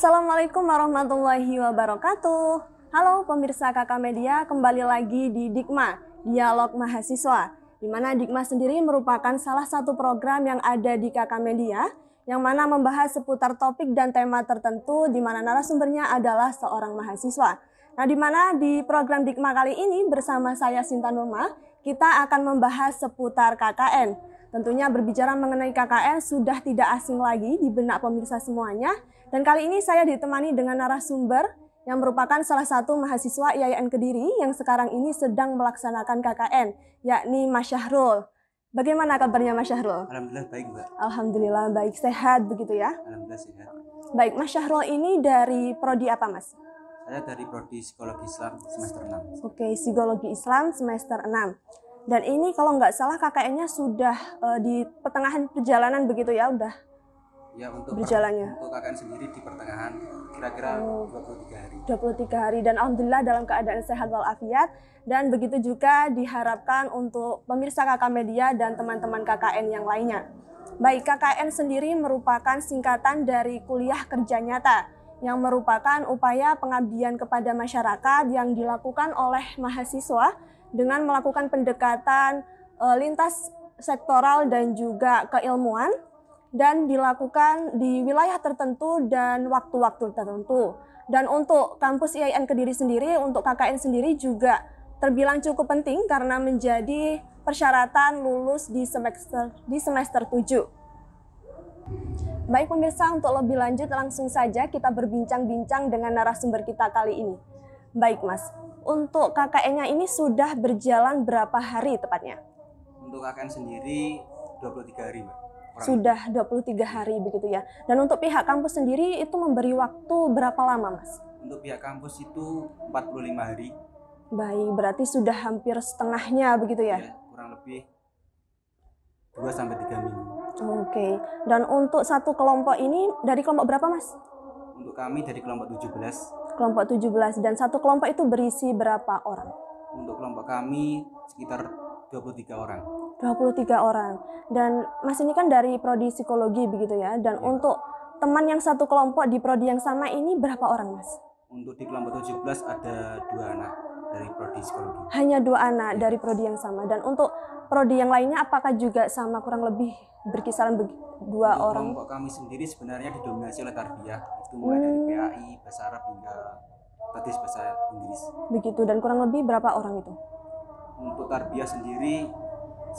Assalamualaikum warahmatullahi wabarakatuh. Halo pemirsa KK Media, kembali lagi di Dikma, Dialog Mahasiswa, di mana Dikma sendiri merupakan salah satu program yang ada di KK Media, yang mana membahas seputar topik dan tema tertentu, di mana narasumbernya adalah seorang mahasiswa. Nah, di mana di program Dikma kali ini bersama saya Sinta Nurma, kita akan membahas seputar KKN. Tentunya berbicara mengenai KKN sudah tidak asing lagi di benak pemirsa semuanya. Dan kali ini saya ditemani dengan narasumber yang merupakan salah satu mahasiswa IAIN Kediri yang sekarang ini sedang melaksanakan KKN, yakni Mas Syahrul. Bagaimana kabarnya Mas Syahrul? Alhamdulillah baik, Mbak. Alhamdulillah baik, sehat begitu ya? Alhamdulillah sehat. Baik, Mas Syahrul ini dari prodi apa, Mas? Saya dari prodi Psikologi Islam semester 6. Oke, Psikologi Islam semester 6. Dan ini kalau nggak salah KKN-nya sudah di pertengahan perjalanan begitu ya, udah Ya, untuk berjalannya. Untuk KKN sendiri di pertengahan kira-kira 23 hari. 23 hari dan alhamdulillah dalam keadaan sehat walafiat, dan begitu juga diharapkan untuk pemirsa KK Media dan teman-teman KKN yang lainnya. Baik, KKN sendiri merupakan singkatan dari kuliah kerja nyata yang merupakan upaya pengabdian kepada masyarakat yang dilakukan oleh mahasiswa dengan melakukan pendekatan lintas sektoral dan juga keilmuan, dan dilakukan di wilayah tertentu dan waktu-waktu tertentu. Dan untuk kampus IAIN Kediri sendiri, untuk KKN sendiri juga terbilang cukup penting karena menjadi persyaratan lulus di semester 7. Baik pemirsa, untuk lebih lanjut langsung saja kita berbincang-bincang dengan narasumber kita kali ini. Baik Mas, untuk KKN-nya ini sudah berjalan berapa hari tepatnya? Untuk KKN sendiri 23 hari, Mbak. Sudah 23 hari begitu ya. Dan untuk pihak kampus sendiri itu memberi waktu berapa lama, Mas? Untuk pihak kampus itu 45 hari. Baik, berarti sudah hampir setengahnya begitu ya? Ya, kurang lebih 2-3 minggu. Oke. Dan untuk satu kelompok ini dari kelompok berapa, Mas? Untuk kami dari kelompok 17. Kelompok 17, dan satu kelompok itu berisi berapa orang? Untuk kelompok kami sekitar 23 orang. 23 orang. Dan Mas ini kan dari prodi psikologi begitu ya. Dan Ya. untuk teman yang satu kelompok di prodi yang sama ini berapa orang, Mas? Untuk di kelompok 17 ada 2 anak dari prodi psikologi. Hanya 2 anak dari prodi yang sama. Dan untuk prodi yang lainnya apakah juga sama, kurang lebih berkisaran 2 Untuk orang? kelompok kami sendiri sebenarnya didominasi oleh tarbiyah. Itu mulai dari PAI, bahasa Arab hingga tadris bahasa Inggris. Begitu, dan kurang lebih berapa orang itu? Untuk tarbiyah sendiri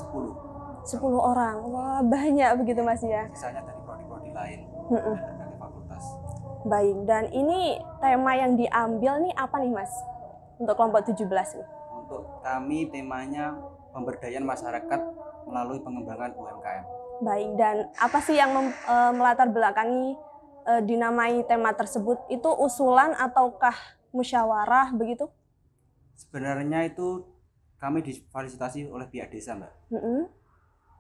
10. 10 orang. Wah, banyak begitu Mas ya. Sisanya dari prodi-prodi lain dan berbagai fakultas. Baik, dan ini tema yang diambil nih apa nih Mas? Untuk kelompok 17 nih. Untuk kami temanya pemberdayaan masyarakat melalui pengembangan UMKM. Baik, dan apa sih yang melatar belakangi dinamai tema tersebut? Itu usulan ataukah musyawarah begitu? Sebenarnya itu kami difasilitasi oleh pihak desa, Mbak.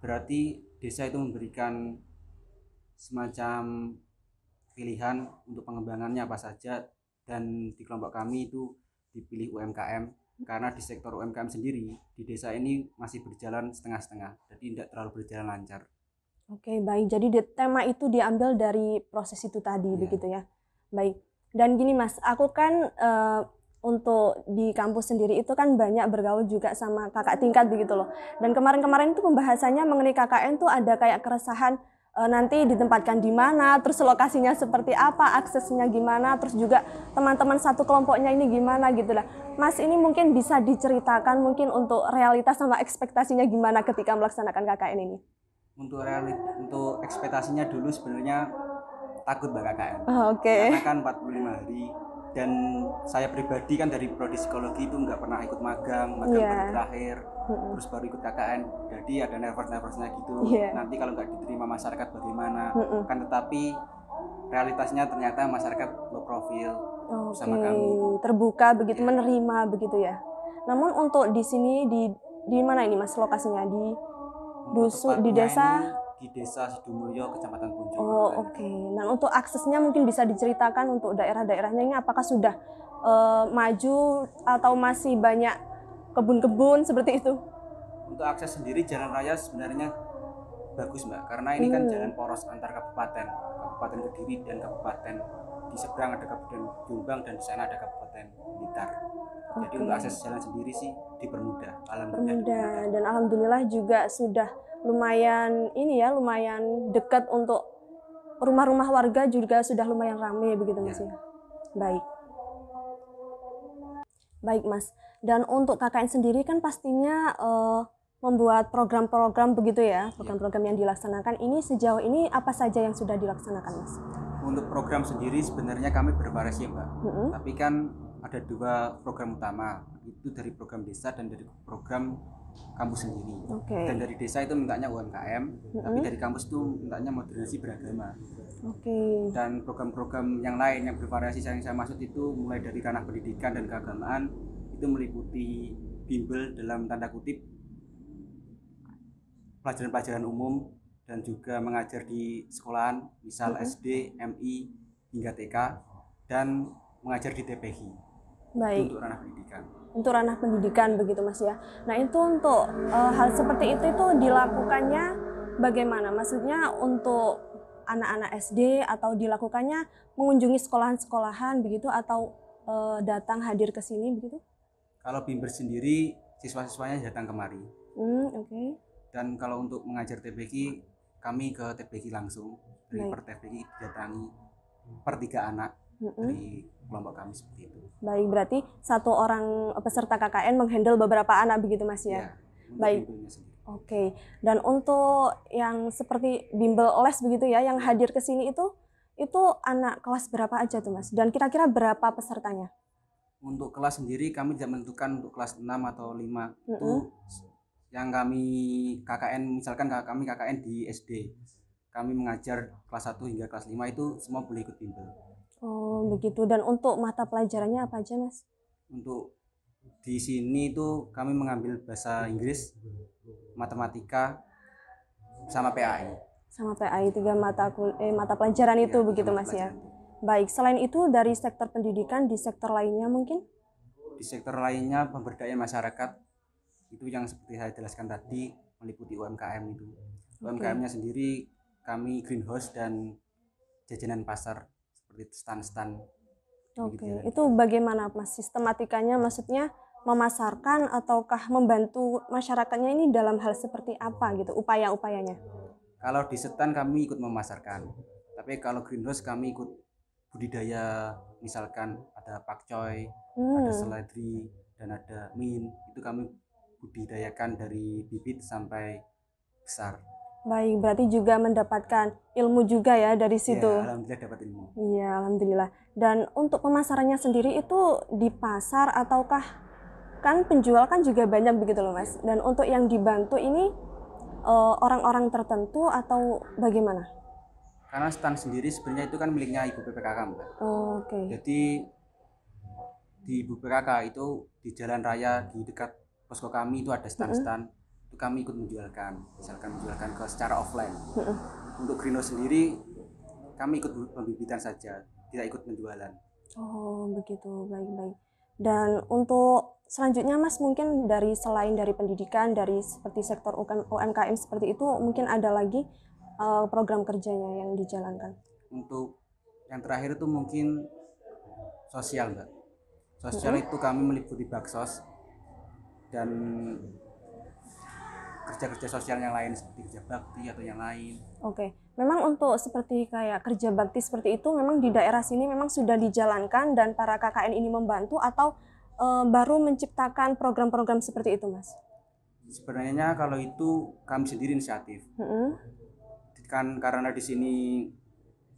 Berarti desa itu memberikan semacam pilihan untuk pengembangannya apa saja, dan di kelompok kami itu dipilih UMKM karena di sektor UMKM sendiri di desa ini masih berjalan setengah-setengah, jadi tidak terlalu berjalan lancar. Oke, baik. Jadi tema itu diambil dari proses itu tadi, begitu ya. Baik. Dan gini Mas, aku kan untuk di kampus sendiri itu kan banyak bergaul juga sama kakak tingkat begitu loh. Dan kemarin-kemarin itu pembahasannya mengenai KKN tuh ada kayak keresahan nanti ditempatkan di mana, terus lokasinya seperti apa, aksesnya gimana, terus juga teman-teman satu kelompoknya ini gimana gitu lah. Mas ini mungkin bisa diceritakan mungkin untuk realitas sama ekspektasinya gimana ketika melaksanakan KKN ini? Untuk ekspektasinya dulu sebenarnya takut Mbak KKN. Oke. Karena kan 45 hari. Dan saya pribadi kan dari prodi psikologi itu nggak pernah ikut magang baru terakhir, terus baru ikut KKN, jadi ada nervous-nervousnya gitu. Nanti kalau nggak diterima masyarakat bagaimana? Kan tetapi realitasnya ternyata masyarakat low profil sama kami. Terbuka begitu, menerima begitu ya. Namun untuk di sini di mana ini Mas lokasinya? Di dusun, di desa? Di desa Sidumulyo, Kecamatan Punjul. Oke. Nah, untuk aksesnya mungkin bisa diceritakan untuk daerah-daerahnya ini apakah sudah maju atau masih banyak kebun-kebun seperti itu? Untuk akses sendiri jalan raya sebenarnya bagus Mbak, karena ini kan jalan poros antar kabupaten Kediri dan Kabupaten di seberang ada Kabupaten Jombang dan di sana ada Kabupaten Blitar. Jadi untuk akses jalan sendiri sih dipermudah. Alhamdulillah. Dan alhamdulillah juga sudah lumayan lumayan dekat untuk rumah-rumah warga juga sudah lumayan ramai begitu Mas ya. Baik. Baik Mas. Dan untuk KKN sendiri kan pastinya membuat program-program begitu ya, program-program yang dilaksanakan ini sejauh ini apa saja yang sudah dilaksanakan Mas? Untuk program sendiri sebenarnya kami bervariasi Mbak. Tapi kan ada 2 program utama, itu dari program desa dan dari program kampus sendiri. Dan dari desa itu mintanya UMKM, tapi dari kampus itu mintanya modernisasi beragama. Dan program-program yang lain yang bervariasi yang saya maksud itu mulai dari ranah pendidikan dan keagamaan, itu meliputi bimbel dalam tanda kutip pelajaran-pelajaran umum dan juga mengajar di sekolahan, misal SD, MI, hingga TK, dan mengajar di TPI. Baik. Untuk ranah pendidikan. Untuk ranah pendidikan begitu Mas ya. Nah itu untuk hal seperti itu dilakukannya bagaimana? Maksudnya untuk anak-anak SD atau dilakukannya mengunjungi sekolahan-sekolahan begitu atau datang hadir ke sini begitu? Kalau bimbel sendiri siswa-siswanya datang kemari. Dan kalau untuk mengajar TPI, kami ke TPI langsung. Dari per TPI didatangi per 3 anak dari kelompok kami seperti itu. Baik, berarti satu orang peserta KKN menghandle beberapa anak begitu Mas ya? Baik. Oke. Dan untuk yang seperti bimbel les begitu ya, yang hadir ke sini itu anak kelas berapa aja tuh Mas? Dan kira-kira berapa pesertanya? Untuk kelas sendiri kami tidak menentukan untuk kelas 6 atau 5. Itu yang kami KKN, misalkan kami KKN di SD, kami mengajar kelas 1 hingga kelas 5 itu semua boleh ikut bimbel. Oh begitu. Dan untuk mata pelajarannya apa aja Mas? Untuk di sini itu kami mengambil bahasa Inggris, matematika, sama PAI. Sama PAI, 3 mata pelajaran itu begitu Mas ya? Baik, selain itu dari sektor pendidikan, di sektor lainnya mungkin? Di sektor lainnya pemberdayaan masyarakat, itu yang seperti saya jelaskan tadi, meliputi UMKM itu. UMKM-nya sendiri kami greenhouse dan jajanan pasar seperti stand-stand. Itu bagaimana Mas sistematikanya, maksudnya memasarkan ataukah membantu masyarakatnya ini dalam hal seperti apa gitu, upaya-upayanya? Kalau di stand kami ikut memasarkan, tapi kalau greenhouse kami ikut budidaya, misalkan ada pakcoy, ada seledri, dan ada mint, itu kami budidayakan dari bibit sampai besar. Baik, berarti juga mendapatkan ilmu juga ya dari situ. Ya, alhamdulillah dapat ilmu. Iya, alhamdulillah. Dan untuk pemasarannya sendiri itu di pasar ataukah, kan penjual kan juga banyak begitu loh Mas. Dan untuk yang dibantu ini orang-orang tertentu atau bagaimana? Karena stand sendiri sebenarnya itu kan miliknya Ibu PPKK Mbak. Jadi di Ibu PPKK itu di jalan raya di dekat posko kami itu ada stand-stand, itu kami ikut menjualkan, misalkan menjualkan ke secara offline. Untuk greenhouse sendiri kami ikut pembibitan saja, tidak ikut penjualan. Oh begitu, baik-baik. Dan untuk selanjutnya Mas, mungkin selain dari pendidikan, dari seperti sektor UMKM seperti itu, mungkin ada lagi program kerjanya yang dijalankan? Untuk yang terakhir itu mungkin sosial Mbak. Sosial itu kami meliputi baksos dan kerja-kerja sosial yang lain seperti kerja bakti atau yang lain. Memang untuk seperti kayak kerja bakti seperti itu memang di daerah sini memang sudah dijalankan dan para KKN ini membantu atau baru menciptakan program-program seperti itu Mas? Sebenarnya kalau itu kami sendiri inisiatif. Kan karena di sini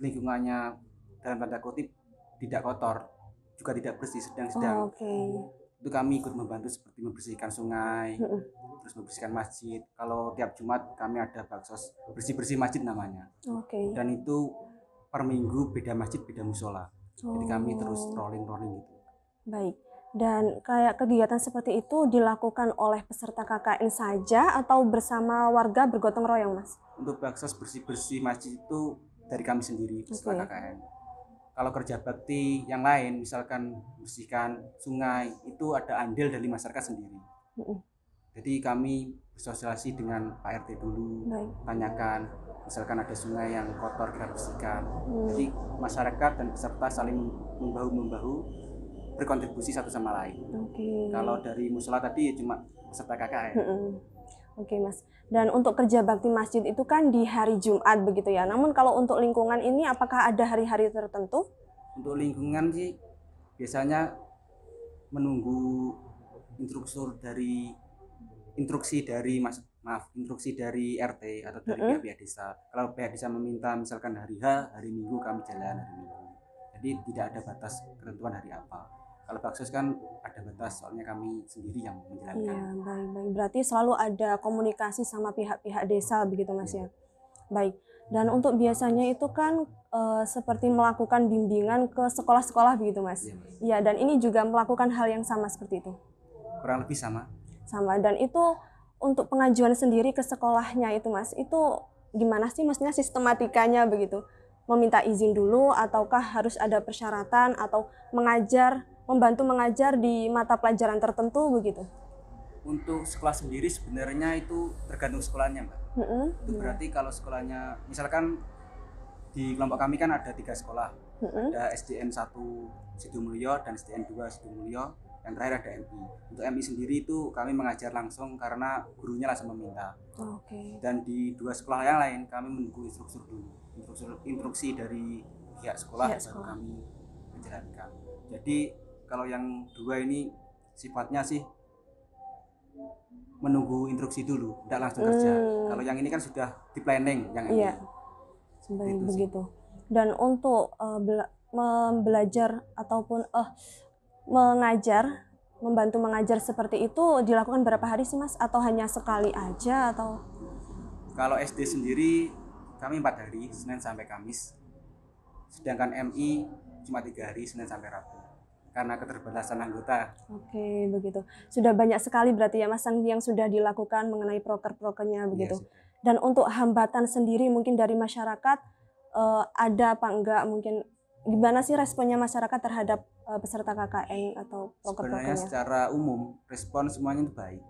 lingkungannya dalam tanda kutip tidak kotor, juga tidak bersih, sedang-sedang. Itu kami ikut membantu seperti membersihkan sungai, terus membersihkan masjid. Kalau tiap Jumat kami ada baksos bersih-bersih masjid namanya. Dan itu per minggu beda masjid, beda musola. Jadi kami terus rolling gitu. Baik. Dan kayak kegiatan seperti itu dilakukan oleh peserta KKN saja atau bersama warga bergotong royong Mas? Untuk baksos bersih-bersih masjid itu dari kami sendiri, peserta KKN. Kalau kerja bakti yang lain, misalkan bersihkan sungai, itu ada andil dari masyarakat sendiri. Jadi kami bersosialisasi dengan Pak RT dulu, tanyakan misalkan ada sungai yang kotor kita bersihkan. Jadi masyarakat dan peserta saling membahu-membahu berkontribusi satu sama lain. Kalau dari musola tadi cuma peserta KKN. Oke Mas. Dan untuk kerja bakti masjid itu kan di hari Jumat begitu ya. Namun kalau untuk lingkungan ini apakah ada hari-hari tertentu? Untuk lingkungan sih biasanya menunggu instruksi dari RT atau dari pihak desa. Kalau pihak desa meminta misalkan hari hari Minggu kami jalan hari Minggu. Jadi tidak ada batas ketentuan hari apa. Kalau baksos kan ada batas, soalnya kami sendiri yang menjalankan. Iya, baik. Berarti selalu ada komunikasi sama pihak-pihak desa begitu Mas ya. Baik. Dan untuk biasanya itu kan seperti melakukan bimbingan ke sekolah-sekolah begitu Mas. Iya, dan ini juga melakukan hal yang sama seperti itu. Kurang lebih sama. Dan itu untuk pengajuan sendiri ke sekolahnya itu Mas, itu gimana sih maksudnya sistematikanya begitu? Meminta izin dulu ataukah harus ada persyaratan atau membantu mengajar di mata pelajaran tertentu begitu? Untuk sekolah sendiri sebenarnya itu tergantung sekolahnya Mbak. Itu berarti kalau sekolahnya misalkan di kelompok kami kan ada 3 sekolah. Ada SDN 1 Sidomulyo dan SDN 2 Sidomulyo. Yang terakhir ada MI. Untuk MI sendiri itu kami mengajar langsung karena gurunya langsung meminta. Dan di 2 sekolah yang lain kami menunggu instruksi dari pihak sekolah baru kami menjalankan. Jadi kalau yang 2 ini sifatnya sih menunggu instruksi dulu, tidak langsung kerja. Kalau yang ini kan sudah di planning yang MI. Sebenarnya begitu. Dan untuk belajar ataupun membantu mengajar seperti itu dilakukan berapa hari sih Mas? Atau hanya sekali aja atau? Kalau SD sendiri kami 4 hari, Senin sampai Kamis. Sedangkan MI cuma 3 hari, Senin sampai Rabu. Karena keterbatasan anggota. Oke, begitu. Sudah banyak sekali berarti ya Mas yang sudah dilakukan mengenai proker-prokernya begitu. Dan untuk hambatan sendiri mungkin dari masyarakat ada apa enggak, mungkin gimana sih responnya masyarakat terhadap peserta KKN atau proker-prokernya? Sebenarnya secara umum respon semuanya itu baik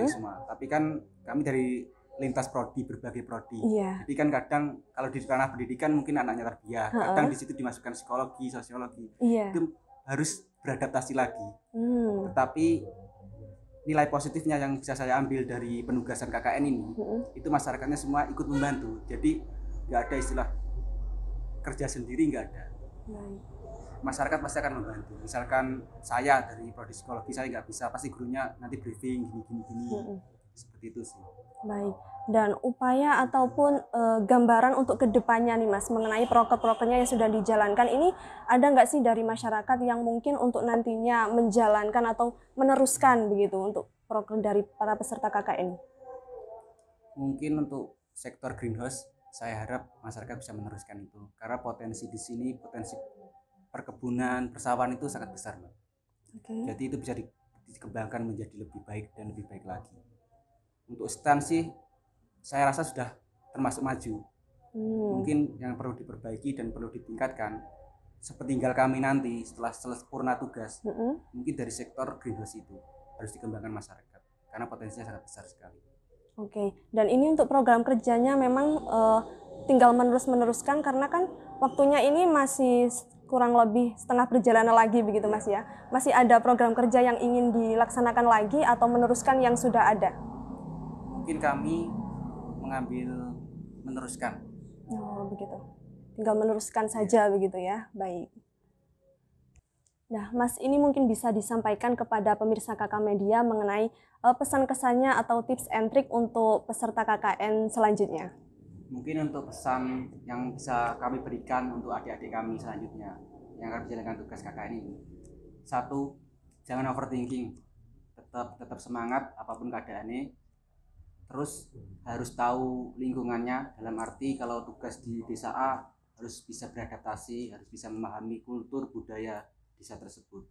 semua. Tapi kan kami dari lintas prodi, berbagai prodi. Jadi kan kadang kalau di ranah pendidikan mungkin anaknya terbiak, kadang di situ dimasukkan psikologi, sosiologi. Itu harus beradaptasi lagi. Tetapi nilai positifnya yang bisa saya ambil dari penugasan KKN ini, itu masyarakatnya semua ikut membantu. Jadi nggak ada istilah kerja sendiri, nggak ada. Masyarakat pasti akan membantu. Misalkan saya dari prodi psikologi saya nggak bisa, pasti gurunya nanti briefing gini. Seperti itu sih. Baik. Dan upaya ataupun gambaran untuk kedepannya nih Mas mengenai proker-prokernya yang sudah dijalankan ini, ada nggak sih dari masyarakat yang mungkin untuk nantinya menjalankan atau meneruskan begitu untuk proker dari para peserta KKN? Mungkin untuk sektor greenhouse saya harap masyarakat bisa meneruskan itu karena potensi di sini, potensi perkebunan, persawahan itu sangat besar Mbak. Jadi itu bisa dikembangkan menjadi lebih baik dan lebih baik lagi. Untuk stand sih saya rasa sudah termasuk maju. Mungkin yang perlu diperbaiki dan perlu ditingkatkan sepeninggal kami nanti setelah sempurna tugas, mungkin dari sektor greenhouse itu harus dikembangkan masyarakat karena potensinya sangat besar sekali. Dan ini untuk program kerjanya memang tinggal meneruskan karena kan waktunya ini masih kurang lebih setengah perjalanan lagi begitu Mas ya. Masih ada program kerja yang ingin dilaksanakan lagi atau meneruskan yang sudah ada? Mungkin kami mengambil meneruskan. Begitu. Tinggal meneruskan saja begitu ya. Baik. Nah, Mas, ini mungkin bisa disampaikan kepada pemirsa KK Media mengenai pesan kesannya atau tips and trik untuk peserta KKN selanjutnya. Mungkin untuk pesan yang bisa kami berikan untuk adik-adik kami selanjutnya yang akan menjalankan tugas KKN ini. 1, jangan overthinking. Tetap semangat apapun keadaannya. Terus harus tahu lingkungannya, dalam arti kalau tugas di desa A harus bisa beradaptasi, harus bisa memahami kultur budaya desa tersebut.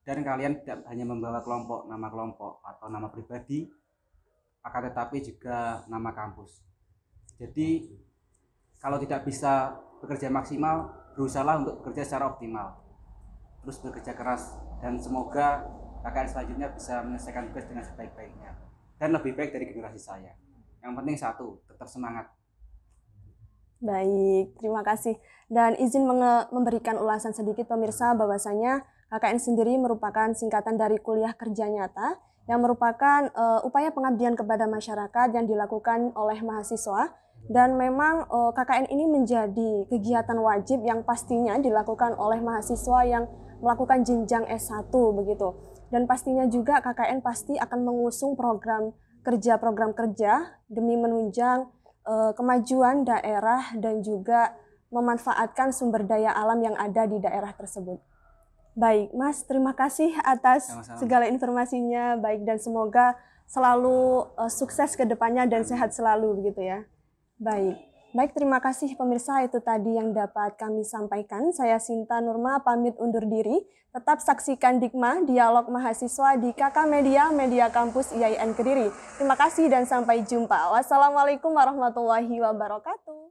Dan kalian tidak hanya membawa nama kelompok atau nama pribadi, akan tetapi juga nama kampus. Jadi kalau tidak bisa bekerja maksimal, berusahalah untuk bekerja secara optimal. Terus bekerja keras dan semoga KKN selanjutnya bisa menyelesaikan tugas dengan sebaik-baiknya. dan lebih baik dari generasi saya. Yang penting satu, tetap semangat. Baik, terima kasih. Dan izin memberikan ulasan sedikit pemirsa bahwasanya KKN sendiri merupakan singkatan dari Kuliah Kerja Nyata yang merupakan upaya pengabdian kepada masyarakat yang dilakukan oleh mahasiswa. Dan memang KKN ini menjadi kegiatan wajib yang pastinya dilakukan oleh mahasiswa yang melakukan jenjang S1 begitu. Dan pastinya juga KKN pasti akan mengusung program kerja demi menunjang kemajuan daerah dan juga memanfaatkan sumber daya alam yang ada di daerah tersebut. Baik, Mas, terima kasih atas segala informasinya. Baik, dan semoga selalu sukses ke depannya dan sehat selalu begitu ya. Baik, terima kasih pemirsa, itu tadi yang dapat kami sampaikan. Saya Sinta Nurma pamit undur diri. Tetap saksikan Dikma, Dialog Mahasiswa di KK Media, Media Kampus IAIN Kediri. Terima kasih dan sampai jumpa. Wassalamualaikum warahmatullahi wabarakatuh.